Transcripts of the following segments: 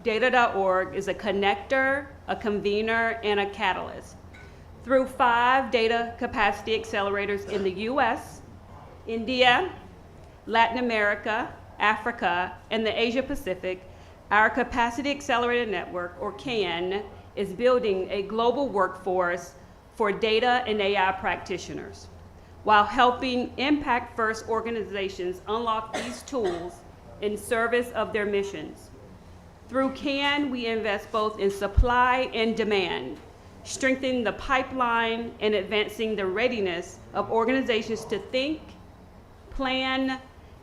Data.org is a connector, a convener, and a catalyst. Through 5 data capacity accelerators in the US, India, Latin America, Africa, and the Asia Pacific, our Capacity Accelerator Network, or CAN, is building a global workforce for data and AI practitioners, while helping impact-first organizations unlock these tools in service of their missions. Through CAN, we invest both in supply and demand, strengthening the pipeline and advancing the readiness of organizations to think, plan,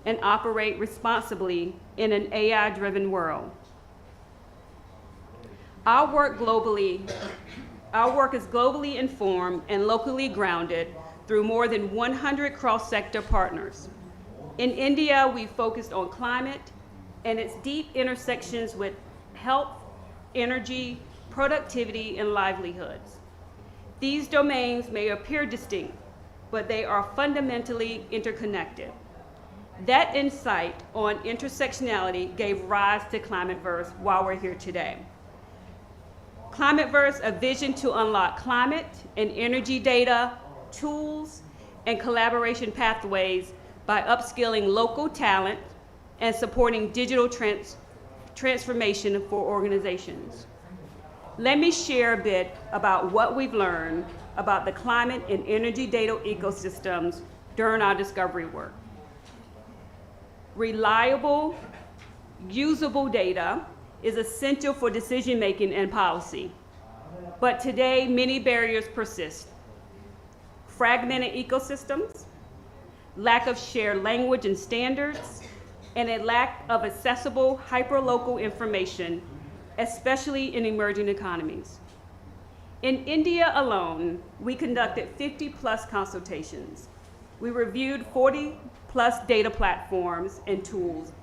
and operate responsibly in an AI-driven world. Our work is globally informed and locally grounded through more than 100 cross-sector partners. In India, we focused on climate and its deep intersections with health, energy, productivity, and livelihoods. These domains may appear distinct, but they are fundamentally interconnected. That insight on intersectionality gave rise to ClimateVerse while we're here today. ClimateVerse, a vision to unlock climate and energy data, tools, and collaboration pathways by upskilling local talent and supporting digital transformation for organizations. Let me share a bit about what we've learned about the climate and energy data ecosystems during our discovery work. Reliable, usable data is essential for decision-making and policy. But today, many barriers persist. Fragmented ecosystems, lack of shared language and standards, and a lack of accessible hyperlocal information, especially in emerging economies. In India alone, we conducted 50+ consultations. We reviewed 40+ data platforms and tools.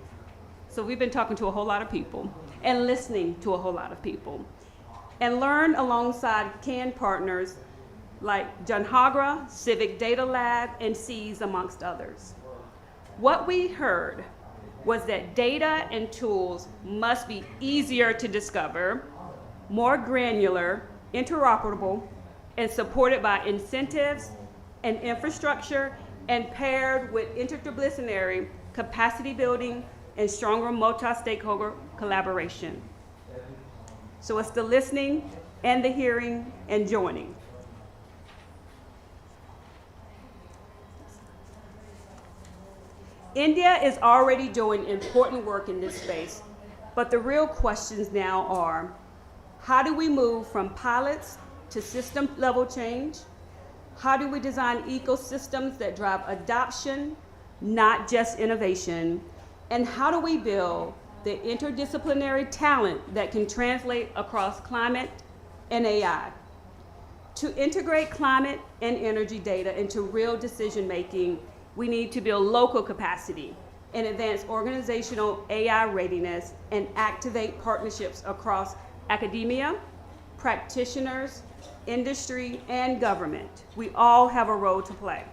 So we've been talking to a whole lot of people and listening to a whole lot of people, and learned alongside CAN partners like Janhagra, Civic Data Lab, and SEAS, amongst others. What we heard was that data and tools must be easier to discover, more granular, interoperable, and supported by incentives and infrastructure, and paired with interdisciplinary capacity building and stronger multi-stakeholder collaboration. So it's the listening and the hearing and joining. India is already doing important work in this space, but the real questions now are, how do we move from pilots to system-level change? How do we design ecosystems that drive adoption, not just innovation? And how do we build the interdisciplinary talent that can translate across climate and AI? To integrate climate and energy data into real decision-making, we need to build local capacity and advance organizational AI readiness and activate partnerships across academia, practitioners, industry, and government. We all have a role to play.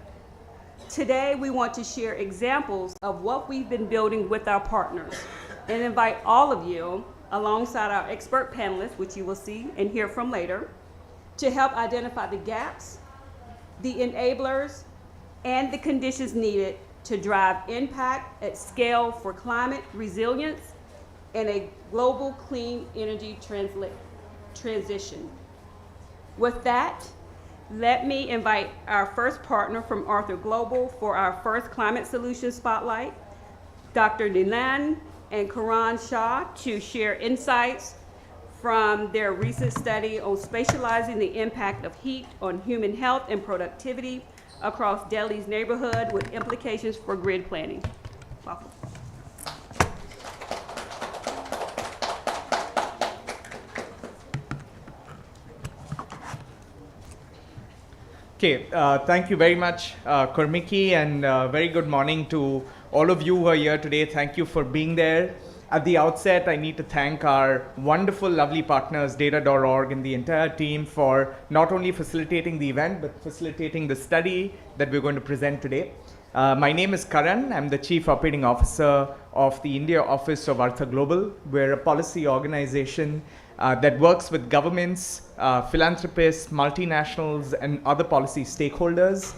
Today, we want to share examples of what we've been building with our partners and invite all of you, alongside our expert panelists, which you will see and hear from later, to help identify the gaps, the enablers, and the conditions needed to drive impact at scale for climate resilience and a global clean energy transition. With that, let me invite our first partner from Arthur Global for our first Climate Solutions Spotlight, Dr. Nilan and Karan Shah, to share insights from their recent study on spatializing the impact of heat on human health and productivity across Delhi's neighborhood with implications for grid planning. Welcome. Okay, thank you very much, Kormiki, and very good morning to all of you who are here today. Thank you for being there. At the outset, I need to thank our wonderful, lovely partners, Data.org, and the entire team for not only facilitating the event, but facilitating the study that we're going to present today. My name is Karan. I'm the Chief Operating Officer of the India Office of Artha Global. We're a policy organization that works with governments, philanthropists, multinationals, and other policy stakeholders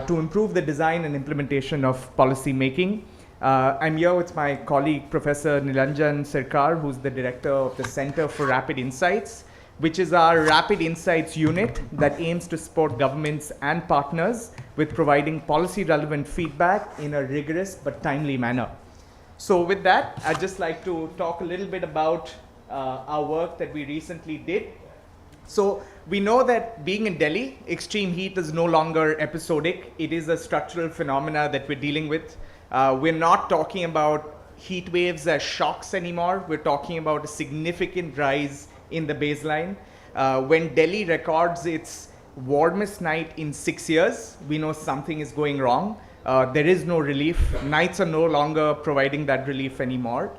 to improve the design and implementation of policy making. I'm here with my colleague, Professor Nilanjan Sirkar, who's the director of the Center for Rapid Insights, which is our Rapid Insights unit that aims to support governments and partners with providing policy-relevant feedback in a rigorous but timely manner. So with that, I'd just like to talk a little bit about our work that we recently did. So we know that being in Delhi, extreme heat is no longer episodic. It is a structural phenomena that we're dealing with. We're not talking about heat waves as shocks anymore. We're talking about a significant rise in the baseline. When Delhi records its warmest night in 6 years, we know something is going wrong. There is no relief. Nights are no longer providing that relief anymore.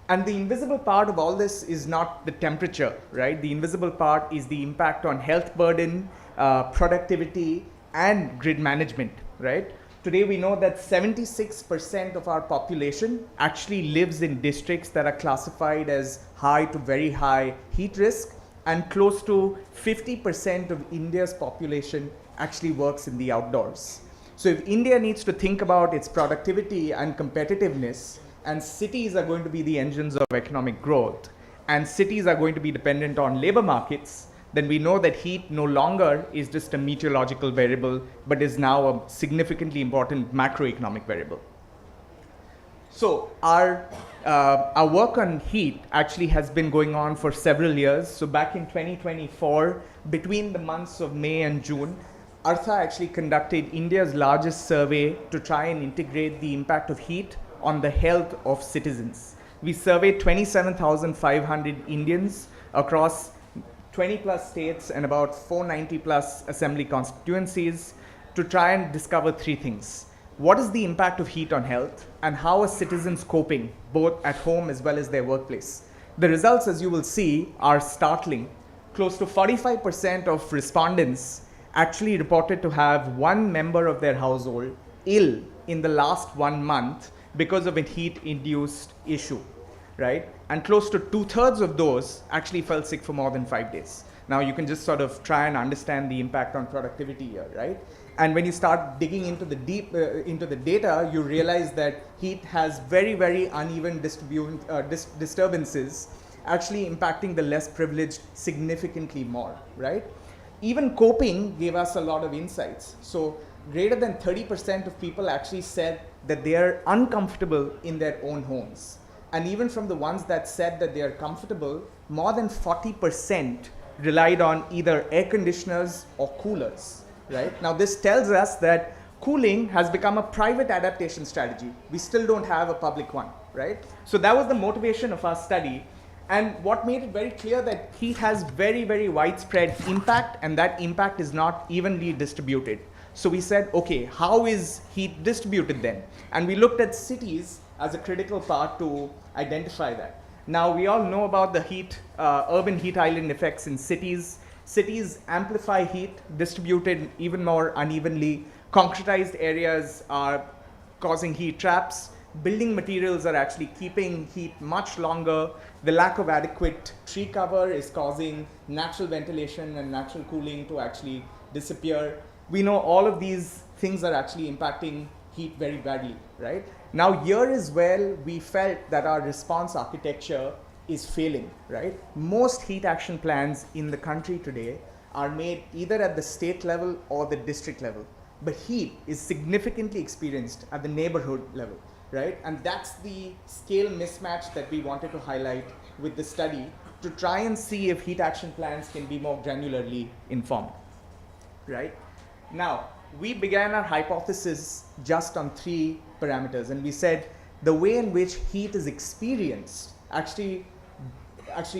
And the invisible part of all this is not the temperature, right? The invisible part is the impact on health burden, productivity, and grid management, right? Today we know that 76% of our population actually lives in districts that are classified as high to very high heat risk, and close to 50% of India's population actually works in the outdoors. So if India needs to think about its productivity and competitiveness, and cities are going to be the engines of economic growth, and cities are going to be dependent on labor markets, then we know that heat no longer is just a meteorological variable, but is now a significantly important macroeconomic variable. So our work on heat actually has been going on for several years. So back in 2024, between the months of May and June, Artha actually conducted India's largest survey to try and integrate the impact of heat on the health of citizens. We surveyed 27,500 Indians across 20 plus states and about 490 plus assembly constituencies to try and discover three things. What is the impact of heat on health, and how are citizens coping both at home as well as their workplace? The results, as you will see, are startling. Close to 45% of respondents actually reported to have one member of their household ill in the last 1 month because of a heat-induced issue, right? And close to 2/3 of those actually fell sick for more than 5 days. Now you can just sort of try and understand the impact on productivity here, right? And when you start digging into the into the data, you realize that heat has very, very uneven disturbances, actually impacting the less privileged significantly more, right? Even coping gave us a lot of insights. So greater than 30% of people actually said that they are uncomfortable in their own homes. And even from the ones that said that they are comfortable, more than 40% relied on either air conditioners or coolers, right? Now this tells us that cooling has become a private adaptation strategy. We still don't have a public one, right? So that was the motivation of our study. And what made it very clear that heat has very, very widespread impact, and that impact is not evenly distributed. So we said, okay, how is heat distributed then? And we looked at cities as a critical part to identify that. Now we all know about the urban heat island effects in cities. Cities amplify heat, distributed even more unevenly. Concretized areas are causing heat traps. Building materials are actually keeping heat much longer. The lack of adequate tree cover is causing natural ventilation and natural cooling to actually disappear. We know all of these things are actually impacting heat very badly, right? Now here is where we felt that our response architecture is failing, right? Most heat action plans in the country today are made either at the state level or the district level. But heat is significantly experienced at the neighborhood level, right? And that's the scale mismatch that we wanted to highlight with the study to try and see if heat action plans can be more granularly informed, right? Now, we began our hypothesis just on 3 parameters, and we said the way in which heat is experienced actually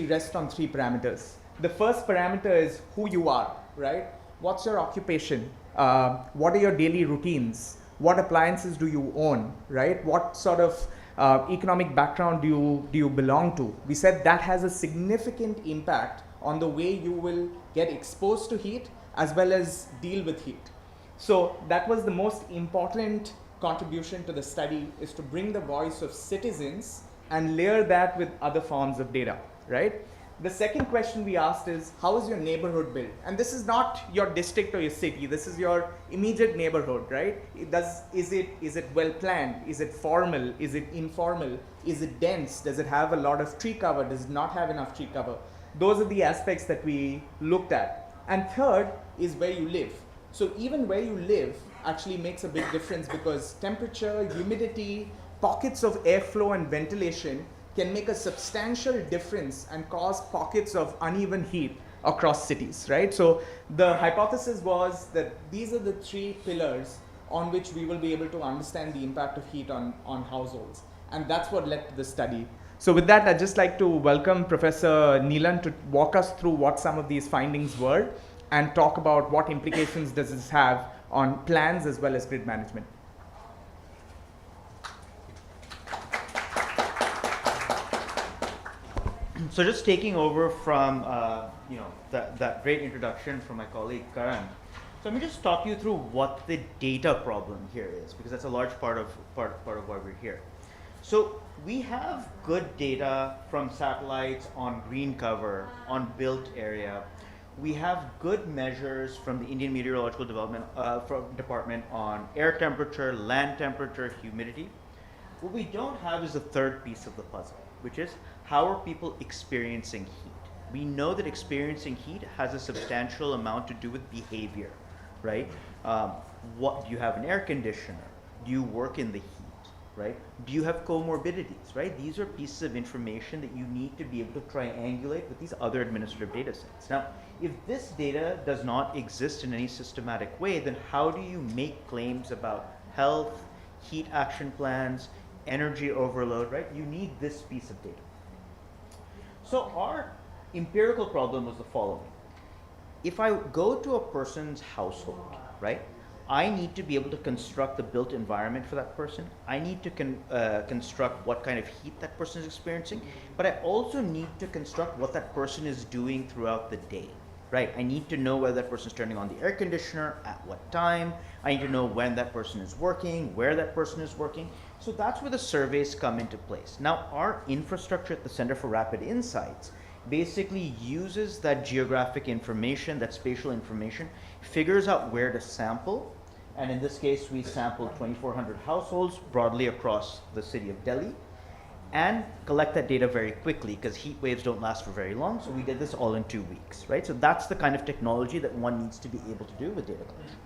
rests on 3 parameters. The first parameter is who you are, right? What's your occupation? What are your daily routines? What appliances do you own, right? What sort of economic background do you belong to? We said that has a significant impact on the way you will get exposed to heat as well as deal with heat. So that was the most important contribution to the study is to bring the voice of citizens and layer that with other forms of data, right? The second question we asked is, how is your neighborhood built? And this is not your district or your city, this is your immediate neighborhood, right? Is it well planned? Is it formal? Is it informal? Is it dense? Does it have a lot of tree cover? Does it not have enough tree cover? Those are the aspects that we looked at. And third is where you live. So even where you live actually makes a big difference, because temperature, humidity, pockets of airflow and ventilation can make a substantial difference and cause pockets of uneven heat across cities, right? So the hypothesis was that these are the three pillars on which we will be able to understand the impact of heat on households. And that's what led to the study. So with that, I'd just like to welcome Professor Neelan to walk us through what some of these findings were and talk about what implications does this have on plans as well as grid management. So just taking over from that great introduction from my colleague Karan. So let me just talk you through what the data problem here is, because that's a large part of why we're here. So we have good data from satellites on green cover, on built area. We have good measures from the Indian Meteorological Department on air temperature, land temperature, humidity. What we don't have is the third piece of the puzzle, which is, how are people experiencing heat? We know that experiencing heat has a substantial amount to do with behavior, right? What do you have an air conditioner? Do you work in the heat, right? Do you have comorbidities, right? These are pieces of information that you need to be able to triangulate with these other administrative data sets. Now, if this data does not exist in any systematic way, then how do you make claims about health, heat action plans, energy overload, right? You need this piece of data. So our empirical problem was the following. If I go to a person's household, right, I need to be able to construct the built environment for that person. I need to construct what kind of heat that person is experiencing, but I also need to construct what that person is doing throughout the day, right? I need to know whether that person is turning on the air conditioner, at what time. I need to know when that person is working, where that person is working. So that's where the surveys come into place. Now, our infrastructure at the Center for Rapid Insights basically uses that geographic information, that spatial information, figures out where to sample. And in this case, we sampled 2,400 households broadly across the city of Delhi, and collect that data very quickly, because heat waves don't last for very long. So we did this all in 2 weeks, right? So that's the kind of technology that one needs to be able to do with data collection.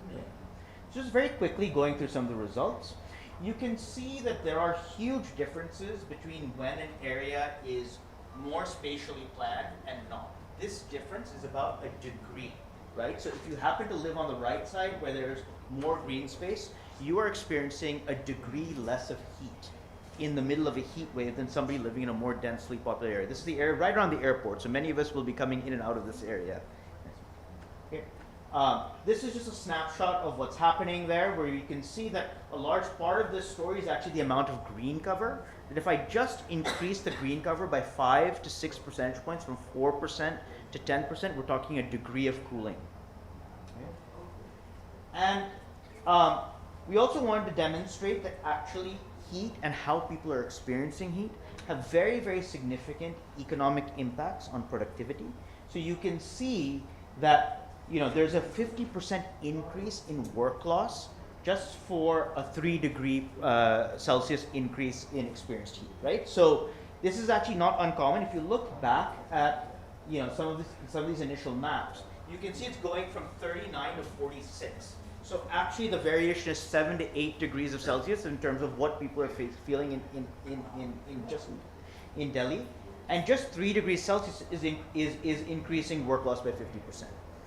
So just very quickly going through some of the results. You can see that there are huge differences between when an area is more spatially planned and not. This difference is about a degree, right? So if you happen to live on the right side where there's more green space, you are experiencing a degree less of heat in the middle of a heat wave than somebody living in a more densely populated area. This is the area right around the airport, so many of us will be coming in and out of this area. Here. This is just a snapshot of what's happening there, where you can see that a large part of this story is actually the amount of green cover. That if I just increase the green cover by 5 to 6 percentage points, from 4% to 10%, we're talking a degree of cooling. Okay. And we also wanted to demonstrate that actually heat and how people are experiencing heat have very, very significant economic impacts on productivity. So you can see that there's a 50% increase in work loss just for a 3 degree Celsius increase in experienced heat, right? So this is actually not uncommon. If you look back at some of these initial maps, you can see it's going from 39 to 46. So actually the variation is 7 to 8 degrees of Celsius in terms of what people are feeling in Delhi. And just 3 degrees Celsius is increasing work loss by 50%.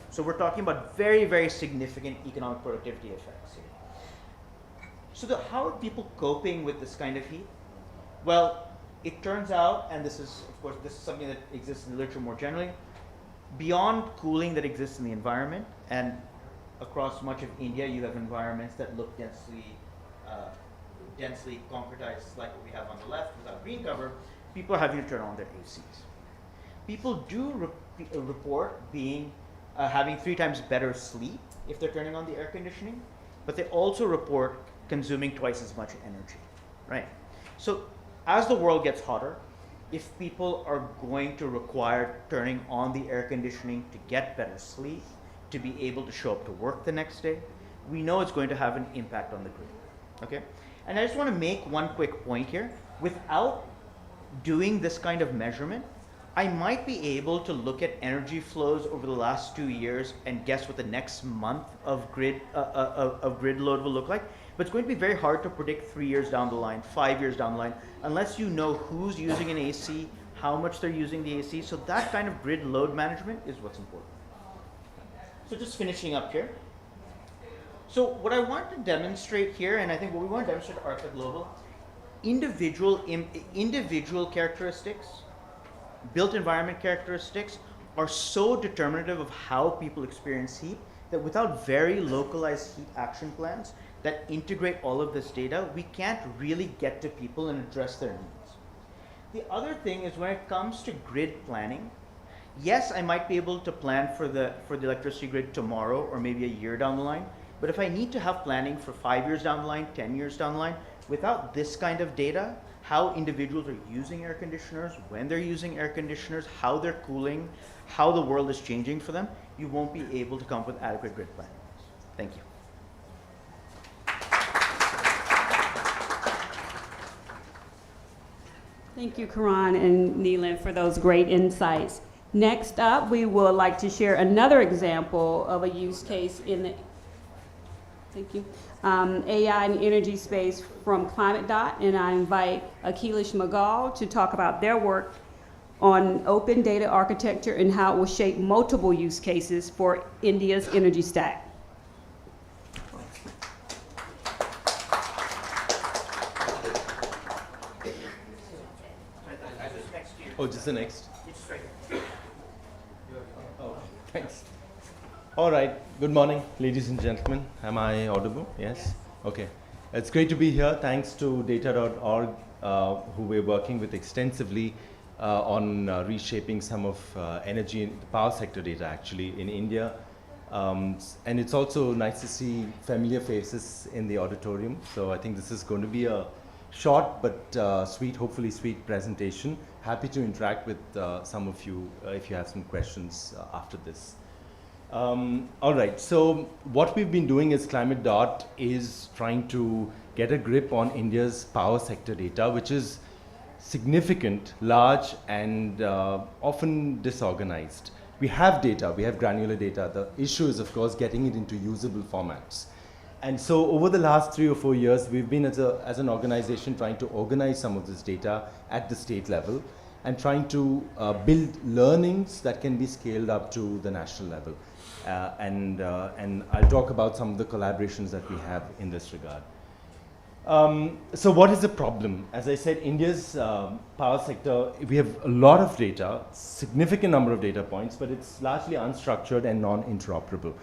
So we're talking about very, very significant economic productivity effects here. So how are people coping with this kind of heat? Well, it turns out, and this is something that exists in the literature more generally, beyond cooling that exists in the environment, and across much of India, you have environments that look densely concretized, like what we have on the left, without green cover. People are having to turn on their ACs. People do report having 3 times better sleep if they're turning on the air conditioning, but they also report consuming twice as much energy, right? So as the world gets hotter, if people are going to require turning on the air conditioning to get better sleep, to be able to show up to work the next day, we know it's going to have an impact on the grid, okay? And I just want to make one quick point here. Without doing this kind of measurement, I might be able to look at energy flows over the last 2 years and guess what the next month of grid load will look like. But it's going to be very hard to predict 3 years down the line, 5 years down the line, unless you know who's using an AC, how much they're using the AC. So that kind of grid load management is what's important. So just finishing up here. So what I want to demonstrate here, and I think what we want to demonstrate at Arca Global, individual characteristics, built environment characteristics are so determinative of how people experience heat that without very localized heat action plans that integrate all of this data, we can't really get to people and address their needs. The other thing is when it comes to grid planning, yes, I might be able to plan for the electricity grid tomorrow or maybe a year down the line, but if I need to have planning for 5 years down the line, 10 years down the line, without this kind of data, how individuals are using air conditioners, when they're using air conditioners, how they're cooling, how the world is changing for them, you won't be able to come up with adequate grid planning. Thank you. Thank you, Karan and Neelan, for those great insights. Next up, we would like to share another example of a use case in the AI and energy space from ClimateDot, and I invite Akhilesh Magal to talk about their work on open data architecture and how it will shape multiple use cases for India's energy stack. Oh, just the next? Oh, thanks. All right. Good morning, ladies and gentlemen. Am I audible? Yes? Okay. It's great to be here. Thanks to data.org, who we're working with extensively on reshaping some of energy and the power sector data actually in India. And it's also nice to see familiar faces in the auditorium. So I think this is going to be a short but sweet, hopefully sweet presentation. Happy to interact with some of you if you have some questions after this. All right, so what we've been doing as ClimateDot is trying to get a grip on India's power sector data, which is significant, large, and often disorganized. We have data, we have granular data. The issue is, of course, getting it into usable formats. And so over the last 3 or 4 years, we've been as an organization trying to organize some of this data at the state level and trying to build learnings that can be scaled up to the national level. And I'll talk about some of the collaborations that we have in this regard. So what is the problem? As I said, India's power sector, we have a lot of data, significant number of data points, but it's largely unstructured and non-interoperable.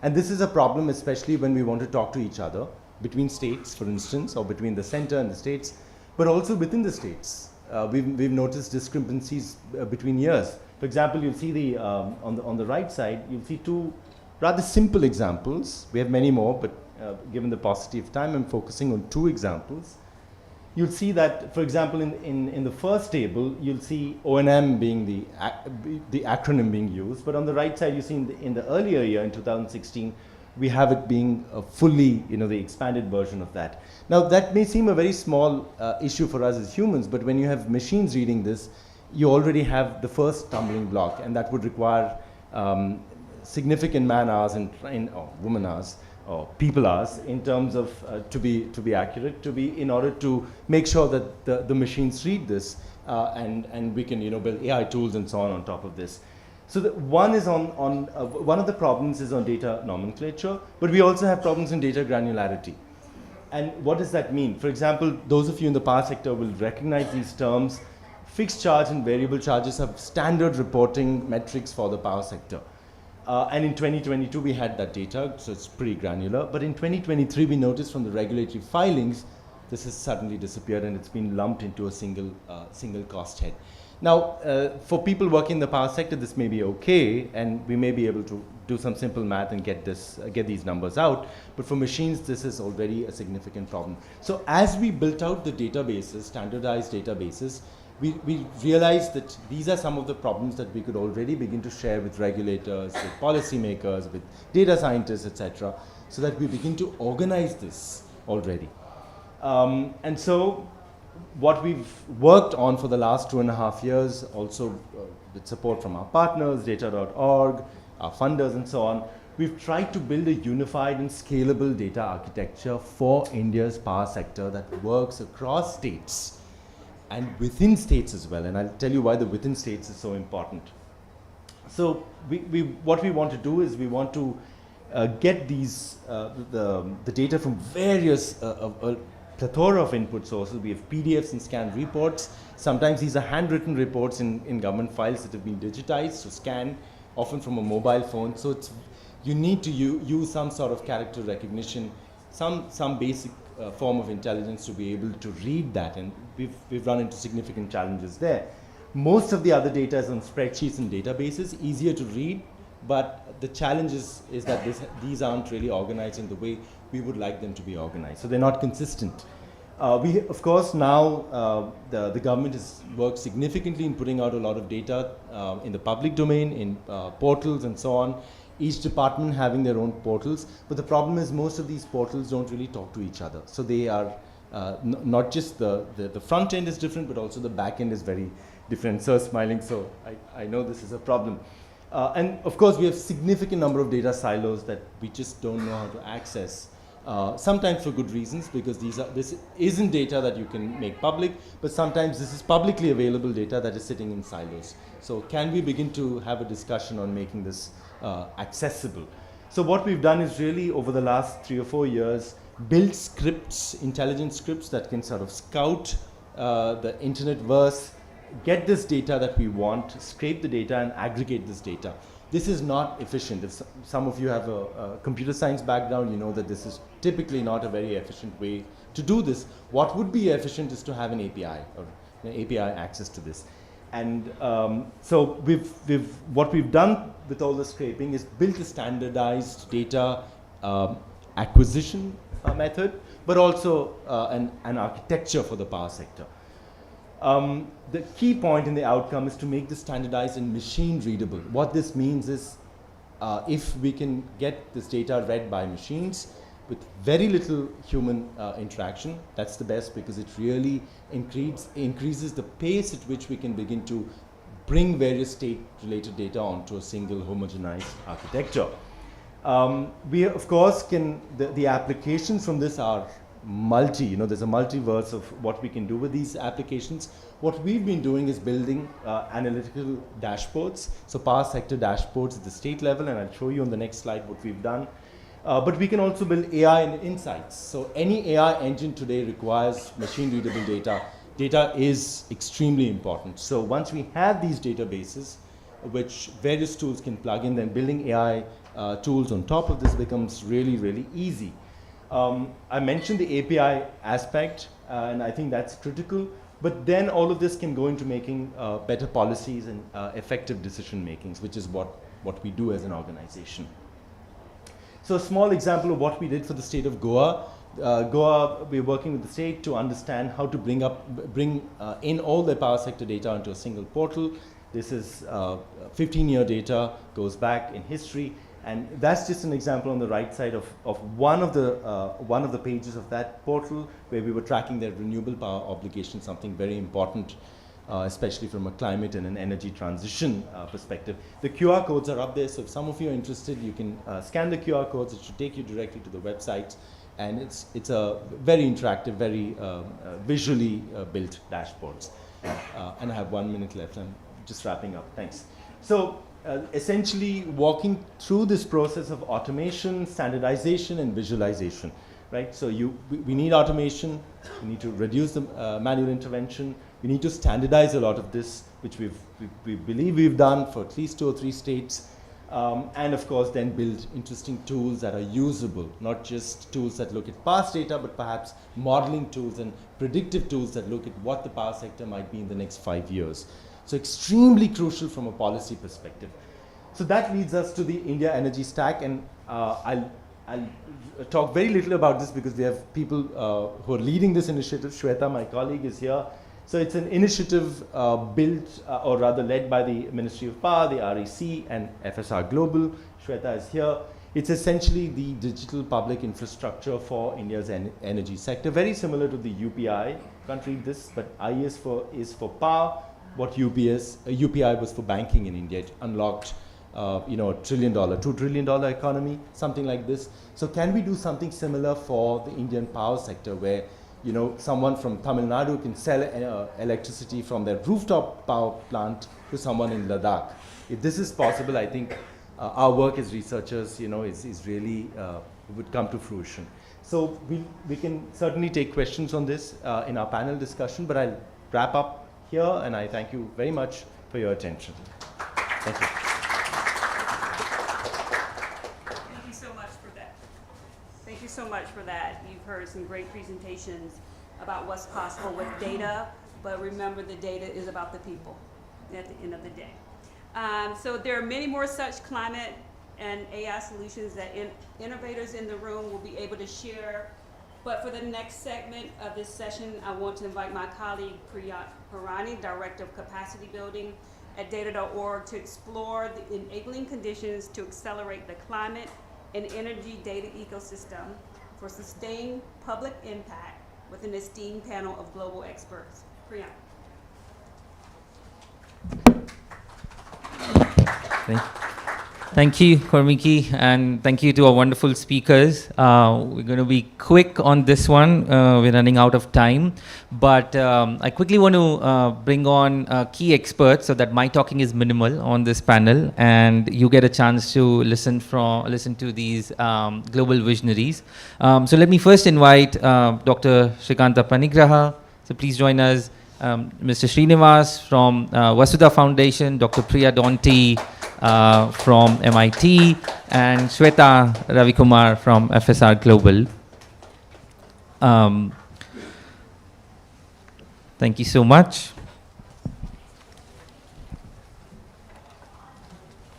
And this is a problem, especially when we want to talk to each other, between states, for instance, or between the center and the states, but also within the states. We've noticed discrepancies between years. For example, you'll see on the right side, you'll see 2 rather simple examples. We have many more, but given the paucity of time, I'm focusing on 2 examples. You'll see that, for example, in the first table, you'll see O&M being the acronym being used, but on the right side, you see in the earlier year, in 2016, we have it being fully, the expanded version of that. Now, that may seem a very small issue for us as humans, but when you have machines reading this, you already have the first stumbling block, and that would require significant man hours or woman hours or people hours in terms of to be accurate, in order to make sure that the machines read this, and we can build AI tools and so on top of this. So one of the problems is on data nomenclature, but we also have problems in data granularity. And what does that mean? For example, those of you in the power sector will recognize these terms. Fixed charge and variable charges are standard reporting metrics for the power sector. And in 2022, we had that data, so it's pretty granular. But in 2023, we noticed from the regulatory filings, this has suddenly disappeared and it's been lumped into a single cost head. Now, for people working in the power sector, this may be okay, and we may be able to do some simple math and get these numbers out. But for machines, this is already a significant problem. So as we built out the databases, standardized databases, we realized that these are some of the problems that we could already begin to share with regulators, with policymakers, with data scientists, etc., so that we begin to organize this already. And so what we've worked on for the last 2.5 years, also with support from our partners, data.org, our funders and so on, we've tried to build a unified and scalable data architecture for India's power sector that works across states and within states as well. And I'll tell you why the within states is so important. So what we want to do is we want to get these, the data from various plethora of input sources. We have PDFs and scanned reports. Sometimes these are handwritten reports in government files that have been digitized, so scanned, often from a mobile phone. So you need to use some sort of character recognition, some basic form of intelligence to be able to read that, and we've run into significant challenges there. Most of the other data is on spreadsheets and databases, easier to read, but the challenge is that these aren't really organized in the way we would like them to be organized. So they're not consistent. We, of course, now the government has worked significantly in putting out a lot of data in the public domain, in portals and so on. Each department having their own portals, but the problem is most of these portals don't really talk to each other. So they are not just the front end is different, but also the back end is very different. Sir smiling, so I know this is a problem. And of course, we have significant number of data silos that we just don't know how to access. Sometimes for good reasons, because this isn't data that you can make public, but sometimes this is publicly available data that is sitting in silos. So can we begin to have a discussion on making this accessible? So what we've done is really over the last 3 or 4 years build scripts, intelligent scripts that can sort of scout the internetverse, get this data that we want, scrape the data and aggregate this data. This is not efficient. If some of you have a computer science background, you know that this is typically not a very efficient way to do this. What would be efficient is to have an API or an API access to this. And so what we've done with all the scraping is built a standardized data acquisition method, but also an architecture for the power sector. The key point in the outcome is to make this standardized and machine readable. What this means is if we can get this data read by machines with very little human interaction, that's the best, because it really increases the pace at which we can begin to bring various state-related data onto a single homogenized architecture. We, of course, the applications from this are there's a multiverse of what we can do with these applications. What we've been doing is building analytical dashboards, so power sector dashboards at the state level, and I'll show you on the next slide what we've done. But we can also build AI and insights. So any AI engine today requires machine readable data. Data is extremely important. So once we have these databases, which various tools can plug in, then building AI tools on top of this becomes really, really easy. I mentioned the API aspect, and I think that's critical, but then all of this can go into making better policies and effective decision makings, which is what we do as an organization. So a small example of what we did for the state of Goa. Goa, we're working with the state to understand how to bring in all their power sector data into a single portal. This is 15-year data, goes back in history. And that's just an example on the right side of one of the pages of that portal, where we were tracking their renewable power obligation, something very important, especially from a climate and an energy transition perspective. The QR codes are up there, so if some of you are interested, you can scan the QR codes. It should take you directly to the website, and it's a very interactive, very visually built dashboards. And I have 1 minute left. I'm just wrapping up. Thanks. So. Essentially walking through this process of automation, standardization, and visualization, right? So we need automation, we need to reduce the manual intervention, we need to standardize a lot of this, which we believe we've done for at least 2 or 3 states, and of course then build interesting tools that are usable, not just tools that look at past data, but perhaps modeling tools and predictive tools that look at what the power sector might be in the next 5 years. So extremely crucial from a policy perspective. So that leads us to the India energy stack, and I'll talk very little about this because we have people who are leading this initiative. Shweta, my colleague, is here. So it's an initiative built, or rather led by the Ministry of Power, the REC, and FSR Global. Shweta is here. It's essentially the digital public infrastructure for India's energy sector, very similar to the UPI. Can't read this, but I is for power. What UPI was for banking in India. It unlocked $1 trillion, $2 trillion economy, something like this. So can we do something similar for the Indian power sector, where someone from Tamil Nadu can sell electricity from their rooftop power plant to someone in Ladakh? If this is possible, I think our work as researchers, is really would come to fruition. So we can certainly take questions on this in our panel discussion, but I'll wrap up here, and I thank you very much for your attention. Thank you. Thank you so much for that. Thank you so much for that. You've heard some great presentations about what's possible with data, but remember, the data is about the people at the end of the day. So there are many more such climate and AI solutions that innovators in the room will be able to share. But for the next segment of this session, I want to invite my colleague Priya Parani, Director of Capacity Building at Data.org, to explore the enabling conditions to accelerate the climate and energy data ecosystem for sustained public impact with an esteemed panel of global experts. Priya. Thank you, Kormiki, and thank you to our wonderful speakers. We're going to be quick on this one. We're running out of time. But I quickly want to bring on key experts so that my talking is minimal on this panel, and you get a chance to listen to these global visionaries. So let me first invite Dr. Shrikanta Panigraha. So please join us. Mr. Srinivas from Vasudha Foundation, Dr. Priya Donti from MIT, and Shweta Ravikumar from FSR Global. Thank you so much.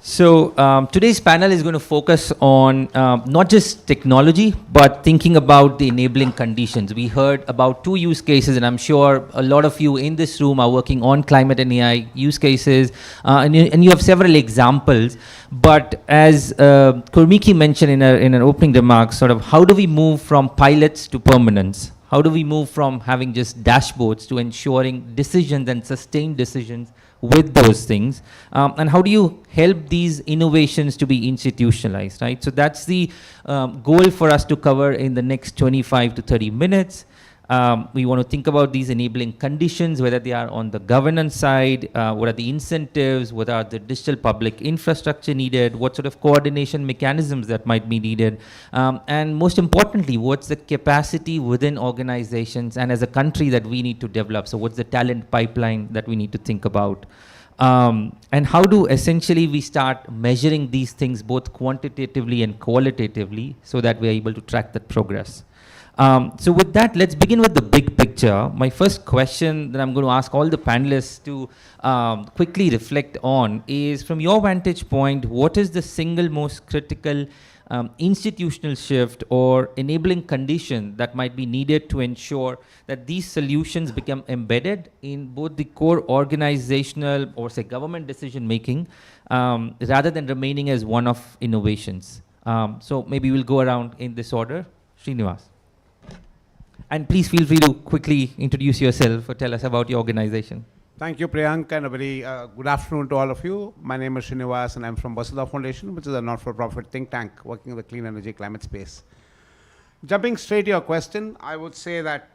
So today's panel is going to focus on not just technology, but thinking about the enabling conditions. We heard about 2 use cases, and I'm sure a lot of you in this room are working on climate and AI use cases, and you have several examples. But as Kormiki mentioned in her opening remarks, sort of how do we move from pilots to permanence? How do we move from having just dashboards to ensuring decisions and sustained decisions with those things? And how do you help these innovations to be institutionalized, right? So that's the goal for us to cover in the next 25 to 30 minutes. We want to think about these enabling conditions, whether they are on the governance side, what are the incentives, what are the digital public infrastructure needed, what sort of coordination mechanisms that might be needed, and most importantly, what's the capacity within organizations and as a country that we need to develop. So what's the talent pipeline that we need to think about? And how do essentially we start measuring these things both quantitatively and qualitatively so that we're able to track that progress? So with that, let's begin with the big picture. My first question that I'm going to ask all the panelists to quickly reflect on is, from your vantage point, what is the single most critical institutional shift or enabling condition that might be needed to ensure that these solutions become embedded in both the core organizational or, say, government decision making, rather than remaining as one-off innovations? So maybe we'll go around in this order. Srinivas. And please feel free to quickly introduce yourself or tell us about your organization. Thank you, Priyank, and a very good afternoon to all of you. My name is Srinivas, and I'm from Vasudha Foundation, which is a not-for-profit think tank working in the clean energy climate space. Jumping straight to your question, I would say that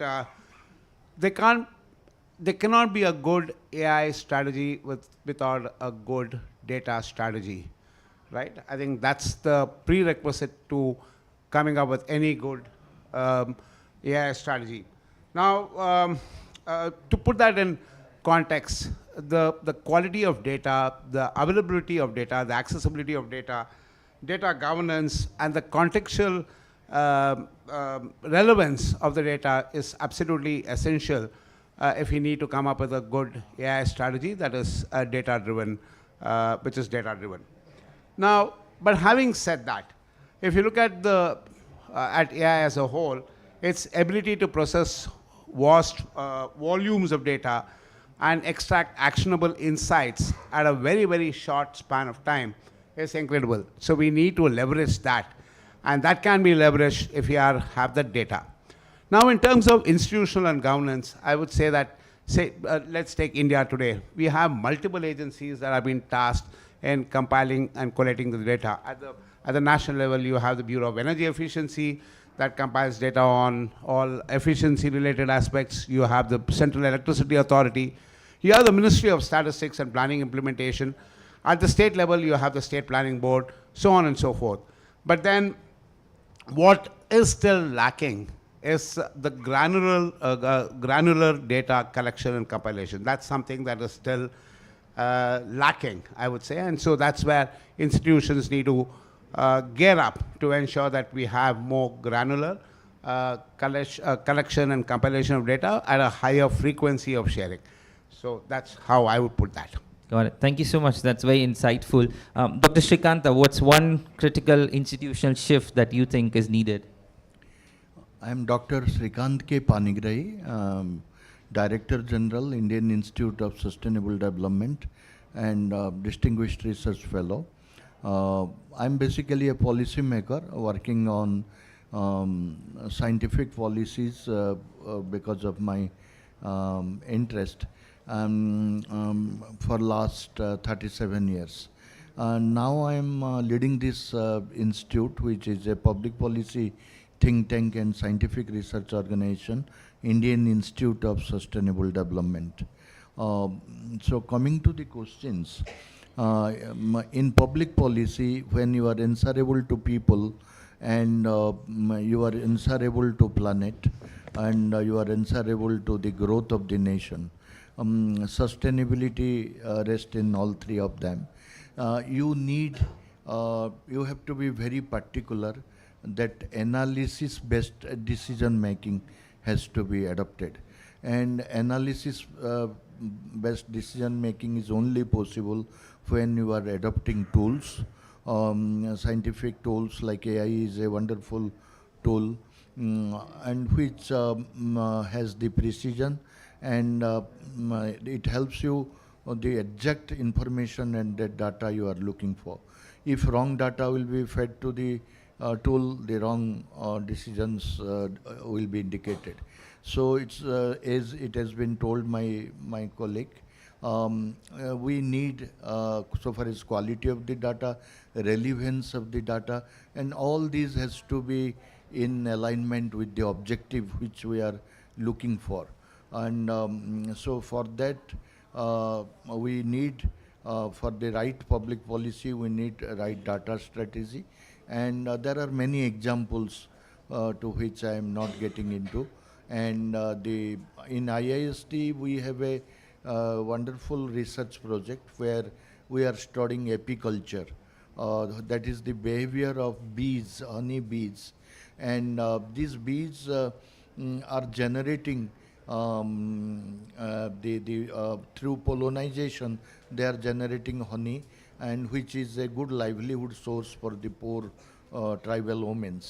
there cannot be a good AI strategy without a good data strategy, right? I think that's the prerequisite to coming up with any good AI strategy. Now, to put that in context, the quality of data, the availability of data, the accessibility of data, data governance, and the contextual relevance of the data is absolutely essential if we need to come up with a good AI strategy that is data-driven, which is data-driven. Now, but having said that, if you look at at AI as a whole, its ability to process vast volumes of data and extract actionable insights at a very, very short span of time is incredible. So we need to leverage that. And that can be leveraged if we have that data. Now, in terms of institutional and governance, I would say that, let's take India today. We have multiple agencies that have been tasked in compiling and collating the data. At the national level, you have the Bureau of Energy Efficiency that compiles data on all efficiency-related aspects. You have the Central Electricity Authority. You have the Ministry of Statistics and Planning Implementation. At the state level, you have the State Planning Board, so on and so forth. But then what is still lacking is the granular data collection and compilation. That's something that is still lacking, I would say. And so that's where institutions need to gear up to ensure that we have more granular collection and compilation of data at a higher frequency of sharing. So that's how I would put that. Got it. Thank you so much. That's very insightful. Dr. Srikanta, what's one critical institutional shift that you think is needed? I am Dr. Srikant K. Panigrahi, Director General, Indian Institute of Sustainable Development and Distinguished Research Fellow. I'm basically a policy maker working on scientific policies because of my interest for last 37 years. Now I'm leading this institute, which is a public policy think tank and scientific research organization, Indian Institute of Sustainable Development. So coming to the questions, in public policy, when you are answerable to people and you are answerable to planet and you are answerable to the growth of the nation, sustainability rests in all three of them. You have to be very particular that analysis-based decision making has to be adopted. And analysis-based decision making is only possible when you are adopting tools. Scientific tools like AI is a wonderful tool and which has the precision and it helps you the exact information and the data you are looking for. If wrong data will be fed to the tool, the wrong decisions will be indicated. So it's as it has been told my colleague, we need so far as quality of the data, relevance of the data, and all these has to be in alignment with the objective which we are looking for. And so for that we need for the right public policy, we need a right data strategy. And there are many examples to which I am not getting into. And in IIST, we have a wonderful research project where we are studying apiculture. That is the behavior of bees, honey bees. And these bees are generating through pollination, they are generating honey, and which is a good livelihood source for the poor tribal women.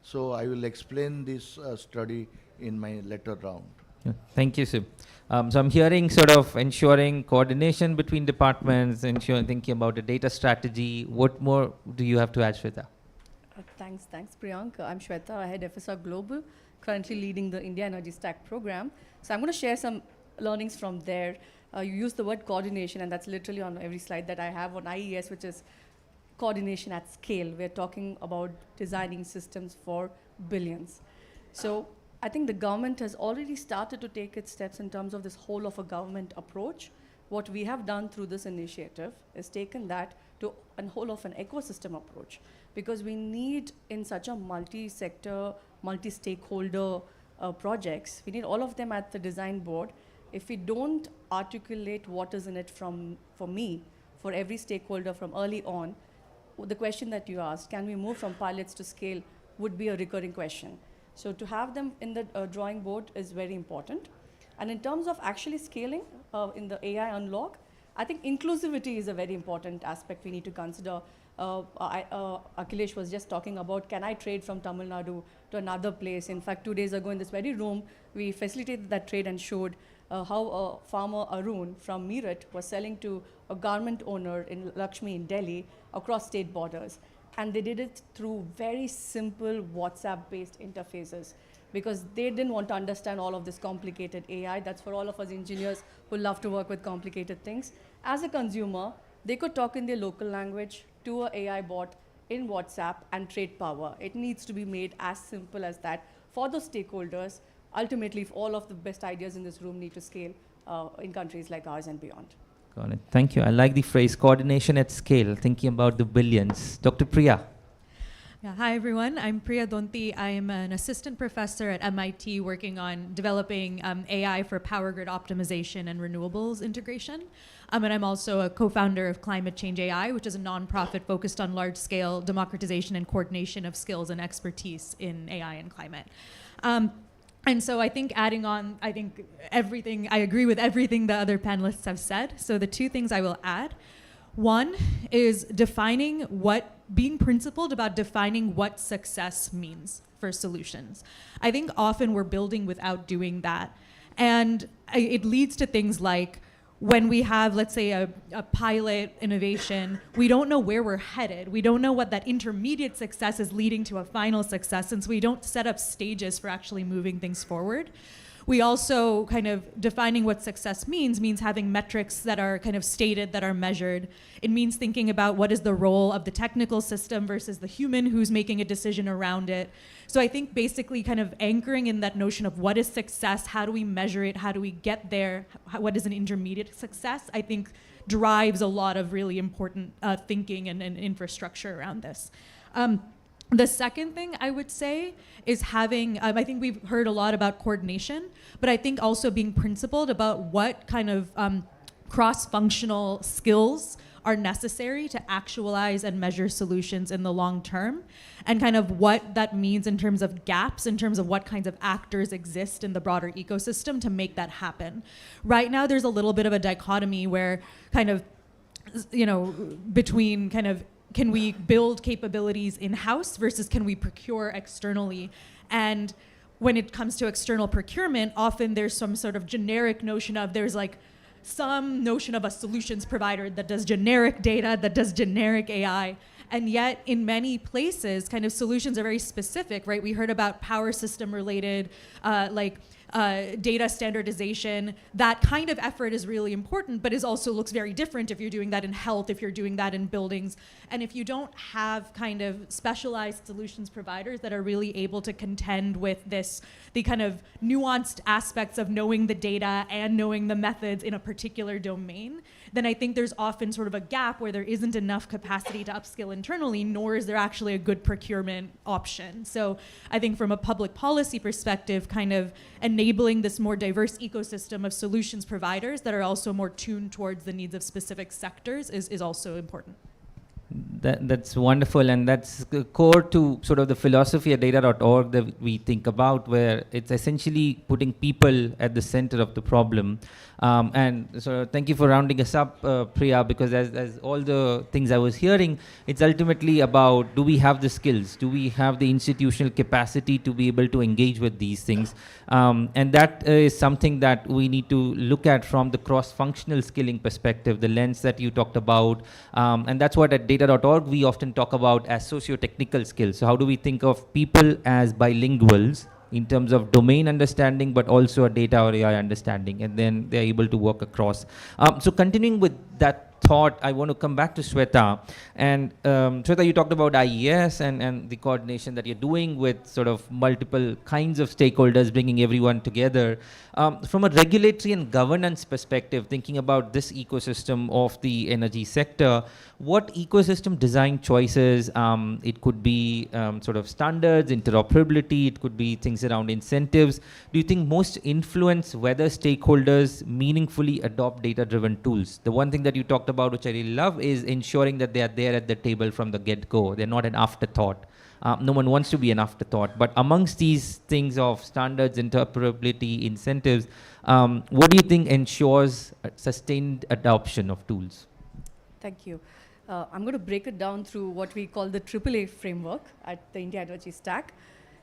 So I will explain this study in my later round. Yeah, thank you, sir. So I'm hearing sort of ensuring coordination between departments, thinking about a data strategy. What more do you have to add, Shweta? Thanks, Priyank. I'm Shweta. I head FSR Global, currently leading the India Energy Stack program. So I'm going to share some learnings from there. You use the word coordination, and that's literally on every slide that I have on IES, which is coordination at scale. We're talking about designing systems for billions. So I think the government has already started to take its steps in terms of this whole of a government approach. What we have done through this initiative is taken that to a whole of an ecosystem approach, because we need in such a multi-sector, multi-stakeholder projects, we need all of them at the design board. If we don't articulate what is in it for me, for every stakeholder from early on, the question that you asked, can we move from pilots to scale, would be a recurring question. So to have them in the drawing board is very important. And in terms of actually scaling in the AI unlock, I think inclusivity is a very important aspect we need to consider. Akhilesh was just talking about, can I trade from Tamil Nadu to another place? In fact, 2 days ago in this very room, we facilitated that trade and showed how a farmer, Arun, from Meerut was selling to a garment owner in Lakshmi in Delhi across state borders. And they did it through very simple WhatsApp-based interfaces because they didn't want to understand all of this complicated AI. That's for all of us engineers who love to work with complicated things. As a consumer, they could talk in their local language to an AI bot in WhatsApp and trade power. It needs to be made as simple as that for the stakeholders. Ultimately, if all of the best ideas in this room need to scale in countries like ours and beyond. Got it. Thank you. I like the phrase coordination at scale, thinking about the billions. Dr. Priya. Yeah, hi everyone. I'm Priya Donti. I'm an assistant professor at MIT working on developing AI for power grid optimization and renewables integration. And I'm also a co-founder of Climate Change AI, which is a nonprofit focused on large-scale democratization and coordination of skills and expertise in AI and climate. And so I think adding on, I agree with everything the other panelists have said. So the two things I will add. One is being principled about defining what success means for solutions. I think often we're building without doing that. And it leads to things like when we have, let's say, a pilot innovation, we don't know where we're headed. We don't know what that intermediate success is leading to a final success, since we don't set up stages for actually moving things forward. We also kind of defining what success means having metrics that are kind of stated, that are measured. It means thinking about what is the role of the technical system versus the human who's making a decision around it. So I think basically kind of anchoring in that notion of what is success, how do we measure it, how do we get there, what is an intermediate success, I think drives a lot of really important thinking and infrastructure around this. The second thing I would say is having, I think we've heard a lot about coordination, but I think also being principled about what kind of cross-functional skills are necessary to actualize and measure solutions in the long term, and kind of what that means in terms of gaps, in terms of what kinds of actors exist in the broader ecosystem to make that happen. Right now, there's a little bit of a dichotomy where kind of, between kind of, can we build capabilities in-house versus can we procure externally? And when it comes to external procurement, often there's some sort of generic notion of, there's like some notion of a solutions provider that does generic data, that does generic AI. And yet in many places, kind of solutions are very specific, right? We heard about power system related, data standardization. That kind of effort is really important, but also looks very different if you're doing that in health, if you're doing that in buildings. And if you don't have kind of specialized solutions providers that are really able to contend with the kind of nuanced aspects of knowing the data and knowing the methods in a particular domain, then I think there's often sort of a gap where there isn't enough capacity to upskill internally, nor is there actually a good procurement option. So I think from a public policy perspective, kind of enabling this more diverse ecosystem of solutions providers that are also more tuned towards the needs of specific sectors is also important. That's wonderful, and that's core to sort of the philosophy at data.org that we think about, where it's essentially putting people at the center of the problem. And so thank you for rounding us up, Priya, because as all the things I was hearing, it's ultimately about, do we have the skills? Do we have the institutional capacity to be able to engage with these things? And that is something that we need to look at from the cross-functional skilling perspective, the lens that you talked about. And that's what at data.org we often talk about as socio-technical skills. So how do we think of people as bilinguals in terms of domain understanding, but also a data or AI understanding, and then they're able to work across. So continuing with that thought, I want to come back to Shweta. And Shweta, you talked about IES and the coordination that you're doing with sort of multiple kinds of stakeholders, bringing everyone together. From a regulatory and governance perspective, thinking about this ecosystem of the energy sector, what ecosystem design choices, it could be sort of standards, interoperability, it could be things around incentives, do you think most influence whether stakeholders meaningfully adopt data-driven tools? The one thing that you talked about, which I really love, is ensuring that they are there at the table from the get-go. They're not an afterthought. No one wants to be an afterthought. But amongst these things of standards, interoperability, incentives, what do you think ensures sustained adoption of tools? Thank you. I'm going to break it down through what we call the AAA framework at the India Energy Stack.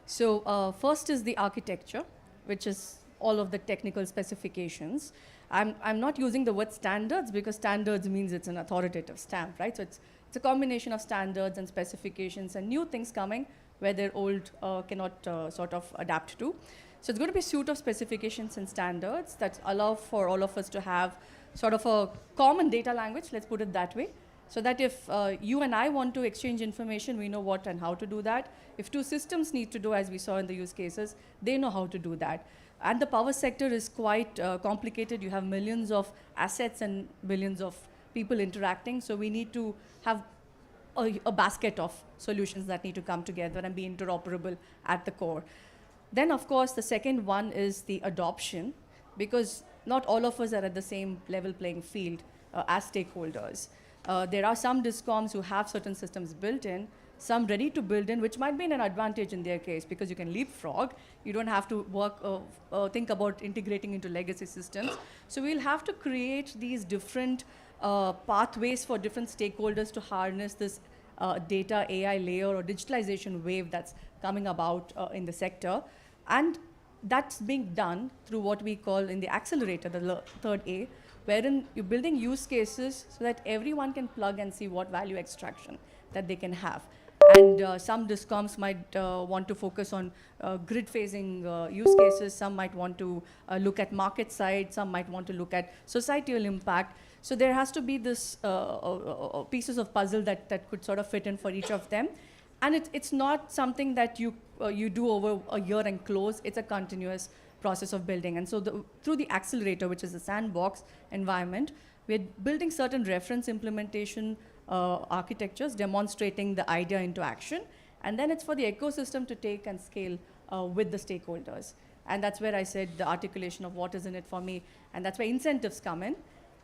So first is the architecture, which is all of the technical specifications. I'm not using the word standards because standards means it's an authoritative stamp, right? So it's a combination of standards and specifications and new things coming where their old cannot sort of adapt to. So it's going to be a suite of specifications and standards that allow for all of us to have sort of a common data language, let's put it that way, so that if you and I want to exchange information, we know what and how to do that. If two systems need to do, as we saw in the use cases, they know how to do that. And the power sector is quite complicated. You have millions of assets and billions of people interacting, so we need to have a basket of solutions that need to come together and be interoperable at the core. Then, of course, the second one is the adoption, because not all of us are at the same level playing field as stakeholders. There are some DISCOMs who have certain systems built in, some ready to build in, which might be an advantage in their case because you can leapfrog. You don't have to think about integrating into legacy systems. So we'll have to create these different pathways for different stakeholders to harness this data AI layer or digitalization wave that's coming about in the sector. And that's being done through what we call in the accelerator, the third A, wherein you're building use cases so that everyone can plug and see what value extraction that they can have. And some DISCOMs might want to focus on grid-phasing use cases. Some might want to look at market side. Some might want to look at societal impact. So there has to be this pieces of puzzle that could sort of fit in for each of them. And it's not something that you do over a year and close. It's a continuous process of building. And so through the accelerator, which is a sandbox environment, we're building certain reference implementation architectures, demonstrating the idea into action. And then it's for the ecosystem to take and scale with the stakeholders. And that's where I said the articulation of what is in it for me. And that's where incentives come in.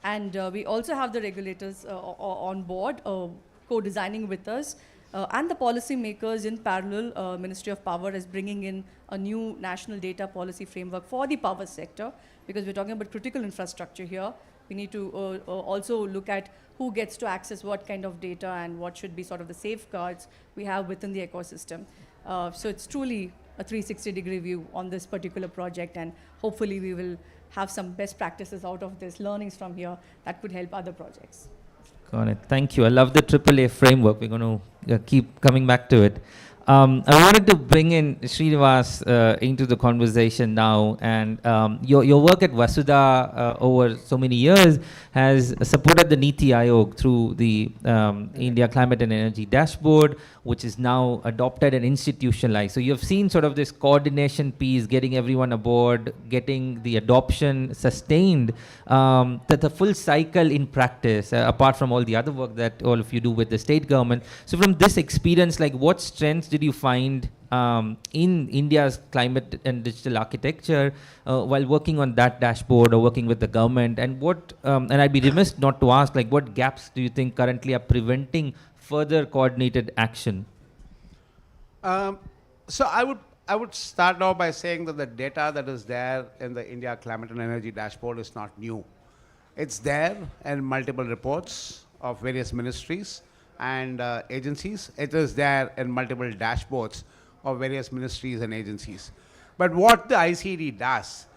And we also have the regulators on board, co-designing with us. And the policymakers in parallel, Ministry of Power is bringing in a new national data policy framework for the power sector, because we're talking about critical infrastructure here. We need to also look at who gets to access what kind of data and what should be sort of the safeguards we have within the ecosystem. So it's truly a 360-degree view on this particular project, and hopefully we will have some best practices out of this, learnings from here that could help other projects. Got it. Thank you. I love the AAA framework. We're going to keep coming back to it. I wanted to bring in Srinivas into the conversation now, and your work at Vasudha over so many years has supported the NITI Aayog through the India Climate and Energy Dashboard, which is now adopted and institutionalized. So you've seen sort of this coordination piece, getting everyone aboard, getting the adoption sustained, that the full cycle in practice, apart from all the other work that all of you do with the state government. So from this experience, like what strengths did you find in India's climate and digital architecture while working on that dashboard or working with the government? And what, and I'd be remiss not to ask, like what gaps do you think currently are preventing further coordinated action? So I would start off by saying that the data that is there in the India Climate and Energy Dashboard is not new. It's there in multiple reports of various ministries and agencies. It is there in multiple dashboards of various ministries and agencies. But what the ICD does,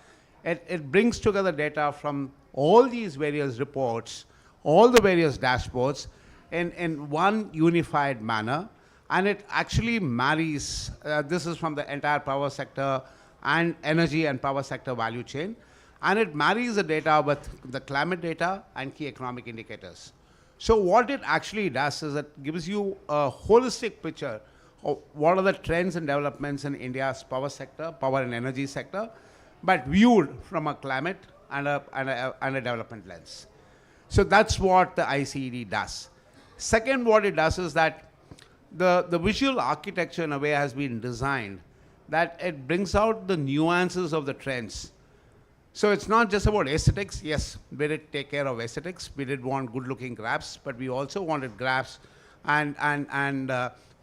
it brings together data from all these various reports, all the various dashboards in one unified manner, and it actually marries, this is from the entire power sector and energy and power sector value chain, and it marries the data with the climate data and key economic indicators. So what it actually does is it gives you a holistic picture of what are the trends and developments in India's power sector, power and energy sector, but viewed from a climate and a development lens. So that's what the ICED does. Second, what it does is that the visual architecture in a way has been designed that it brings out the nuances of the trends. So it's not just about aesthetics. Yes, we did take care of aesthetics. We did want good-looking graphs, but we also wanted graphs and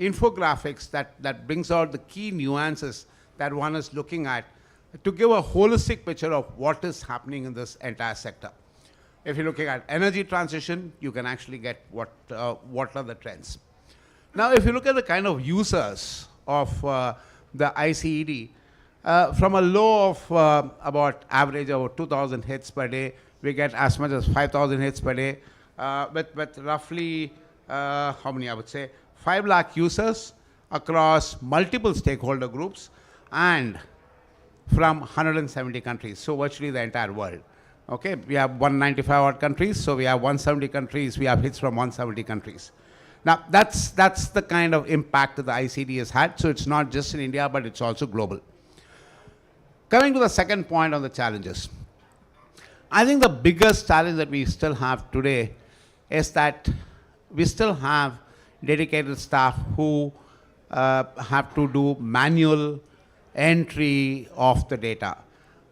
infographics that brings out the key nuances that one is looking at to give a holistic picture of what is happening in this entire sector. If you're looking at energy transition, you can actually get what are the trends. Now, if you look at the kind of users of the ICED, from a low of about average of 2,000 hits per day, we get as much as 5,000 hits per day, with roughly, how many I would say, 5 lakh users across multiple stakeholder groups and from 170 countries, so virtually the entire world. Okay, we have 195 odd countries, so we have 170 countries, we have hits from 170 countries. Now, that's the kind of impact that the ICD has had, so it's not just in India, but it's also global. Coming to the second point on the challenges. I think the biggest challenge that we still have today is that we still have dedicated staff who have to do manual entry of the data.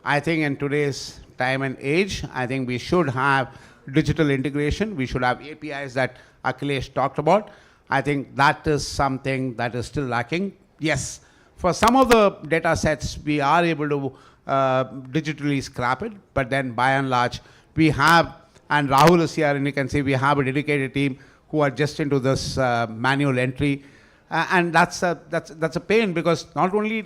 I think in today's time and age, I think we should have digital integration. We should have APIs that Akhilesh talked about. I think that is something that is still lacking. Yes, for some of the data sets, we are able to digitally scrap it, but then by and large, we have, and Rahul is here, and you can see we have a dedicated team who are just into this manual entry. And that's a pain, because not only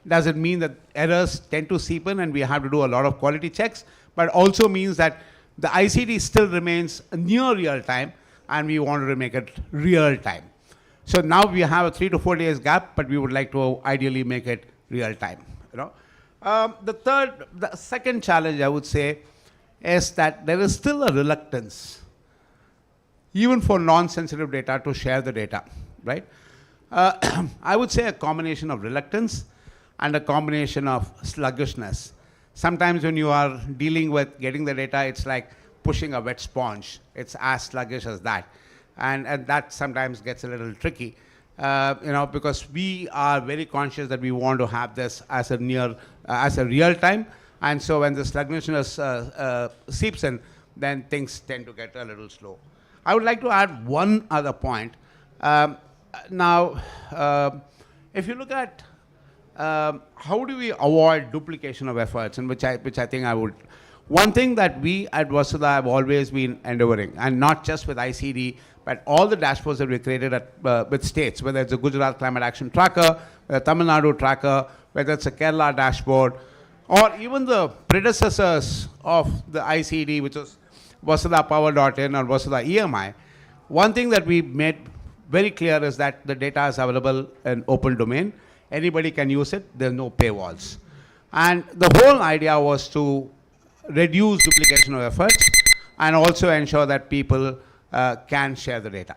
does it mean that errors tend to seep in and we have to do a lot of quality checks, but also means that the ICD still remains near real time, and we wanted to make it real time. So now we have a 3 to 4 days gap, but we would like to ideally make it real time. You know, the second challenge I would say is that there is still a reluctance, even for non-sensitive data, to share the data, right? I would say a combination of reluctance and a combination of sluggishness. Sometimes when you are dealing with getting the data, it's like pushing a wet sponge. It's as sluggish as that. And that sometimes gets a little tricky, you know, because we are very conscious that we want to have this as a real time. And so when the sluggishness seeps in, then things tend to get a little slow. I would like to add one other point. Now, if you look at how do we avoid duplication of efforts, and which I think I would. One thing that we at Vasudha have always been endeavoring, and not just with ICD, but all the dashboards that we created with states, whether it's a Gujarat Climate Action Tracker, a Tamil Nadu Tracker, whether it's a Kerala dashboard, or even the predecessors of the ICD, which was Vasudha Power.in or Vasudha EMI. One thing that we made very clear is that the data is available in open domain. Anybody can use it. There's no paywalls. And the whole idea was to reduce duplication of efforts and also ensure that people can share the data.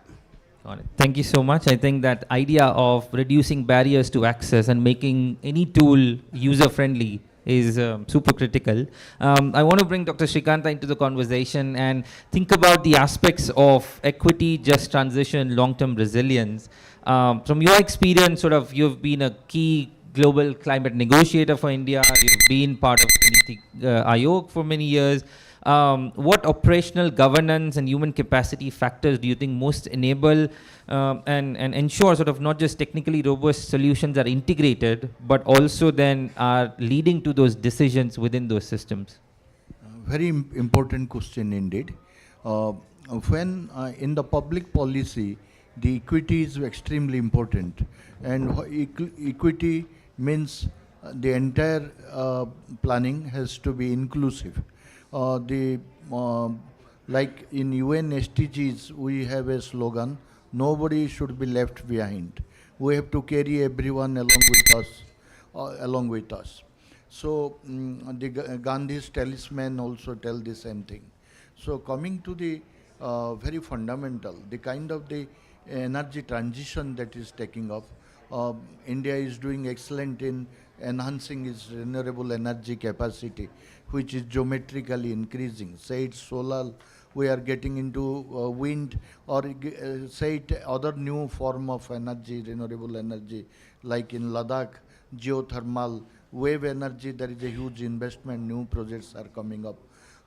Got it. Thank you so much. I think that idea of reducing barriers to access and making any tool user-friendly is super critical. I want to bring Dr. Srikanta into the conversation and think about the aspects of equity, just transition, long-term resilience. From your experience, sort of, you've been a key global climate negotiator for India. You've been part of Niti Aayog for many years. What operational governance and human capacity factors do you think most enable and ensure sort of not just technically robust solutions are integrated, but also then are leading to those decisions within those systems? Very important question indeed. When in the public policy, the equity is extremely important, and equity means the entire planning has to be inclusive. Like in UN SDGs, we have a slogan: nobody should be left behind. We have to carry everyone along with us. So the Gandhi's talisman also tell the same thing. So coming to the very fundamental, the kind of the energy transition that is taking off, India is doing excellent in enhancing its renewable energy capacity, which is geometrically increasing. Say it's solar, we are getting into wind, or say it other new form of energy, renewable energy, like in Ladakh, geothermal, wave energy. There is a huge investment, new projects are coming up.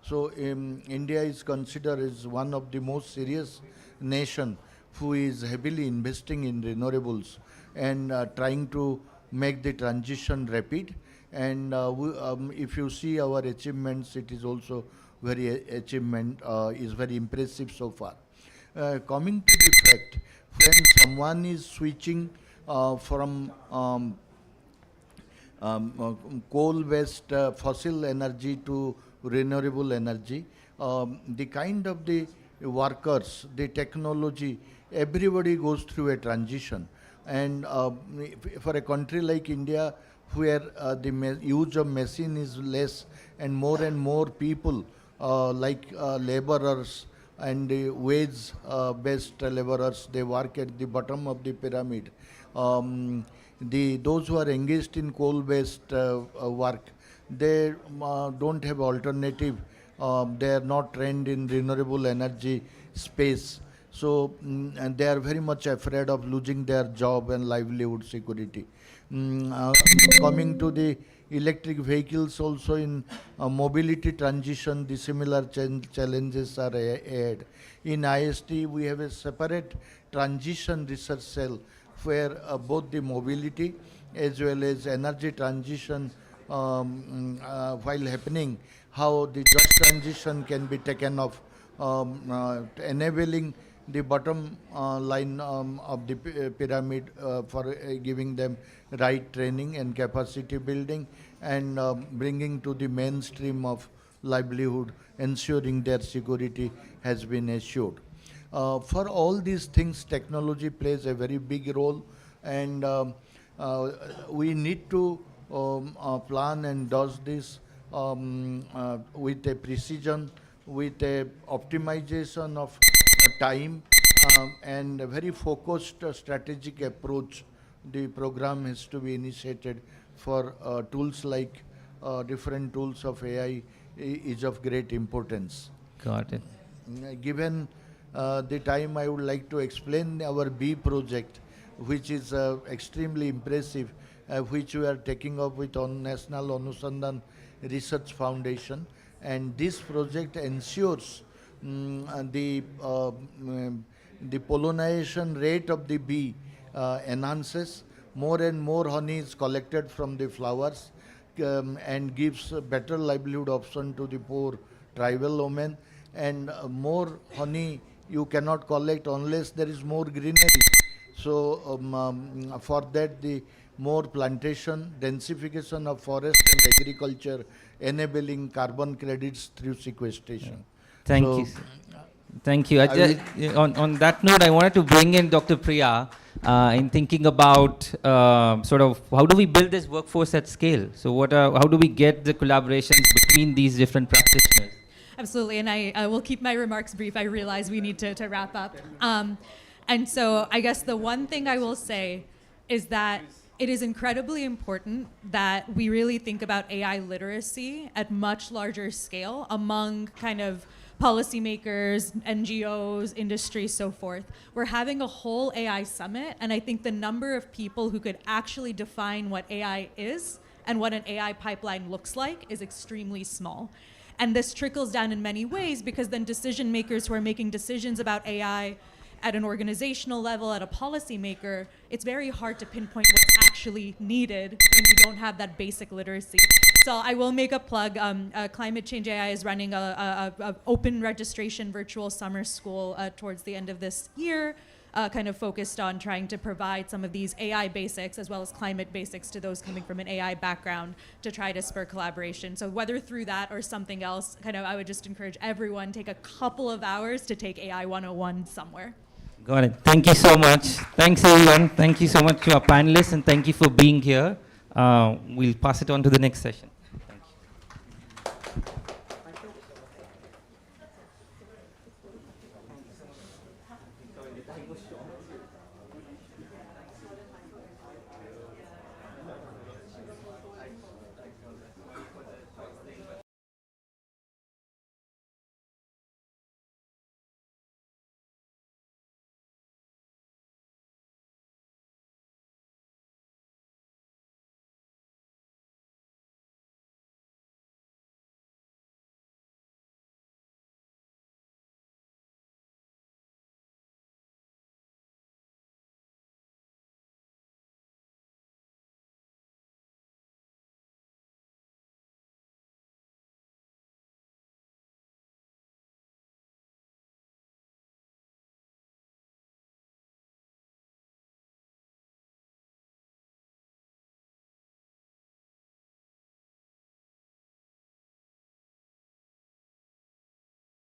So India is considered as one of the most serious nation who is heavily investing in renewables and trying to make the transition rapid. And if you see our achievements, it is also is very impressive so far. Coming to the fact, when someone is switching from coal-based fossil energy to renewable energy, the kind of the workers, the technology, everybody goes through a transition. And for a country like India, where the use of machine is less and more people like laborers and the wage-based laborers, they work at the bottom of the pyramid. Those who are engaged in coal-based work, they don't have alternative. They are not trained in renewable energy space. So, and they are very much afraid of losing their job and livelihood security. Coming to the electric vehicles, also in mobility transition, the similar challenges are ahead. In IST, we have a separate transition research cell where both the mobility as well as energy transition while happening, how the just transition can be taken off, enabling the bottom line of the pyramid for giving them right training and capacity building, and bringing to the mainstream of livelihood, ensuring their security has been assured. For all these things, technology plays a very big role, and we need to plan and does this with a precision, with a optimization of time, and a very focused strategic approach. The program has to be initiated for tools like different tools of AI is of great importance. Got it. Given the time, I would like to explain our B project, which is extremely impressive, which we are taking up with National Anusandhan Research Foundation. And this project ensures the pollination rate of the bee enhances. More and more honey is collected from the flowers and gives a better livelihood option to the poor tribal women. And more honey you cannot collect unless there is more greenery. So for that, the more plantation, densification of forest and agriculture, enabling carbon credits through sequestration. Thank So, you. Sir. Thank you. I On that note, I wanted to bring in Dr. Priya in thinking about sort of how do we build this workforce at scale? So how do we get the collaborations between these different practitioners? Absolutely, and I will keep my remarks brief. I realize we need to wrap up. And so I guess the one thing I will say is that it is incredibly important that we really think about AI literacy at much larger scale among kind of policymakers, NGOs, industry, so forth. We're having a whole AI summit, and I think the number of people who could actually define what AI is and what an AI pipeline looks like is extremely small. And this trickles down in many ways, because then decision makers who are making decisions about AI at an organizational level, at a policymaker, it's very hard to pinpoint what's actually needed when you don't have that basic literacy. So I will make a plug. Climate Change AI is running a open registration virtual summer school towards the end of this year, kind of focused on trying to provide some of these AI basics as well as climate basics to those coming from an AI background to try to spur collaboration. So whether through that or something else, kind of I would just encourage everyone take a couple of hours to take AI 101 somewhere. Got it. Thank you so much. Thanks, everyone. Thank you so much to our panelists, and thank you for being here. We'll pass it on to the next session.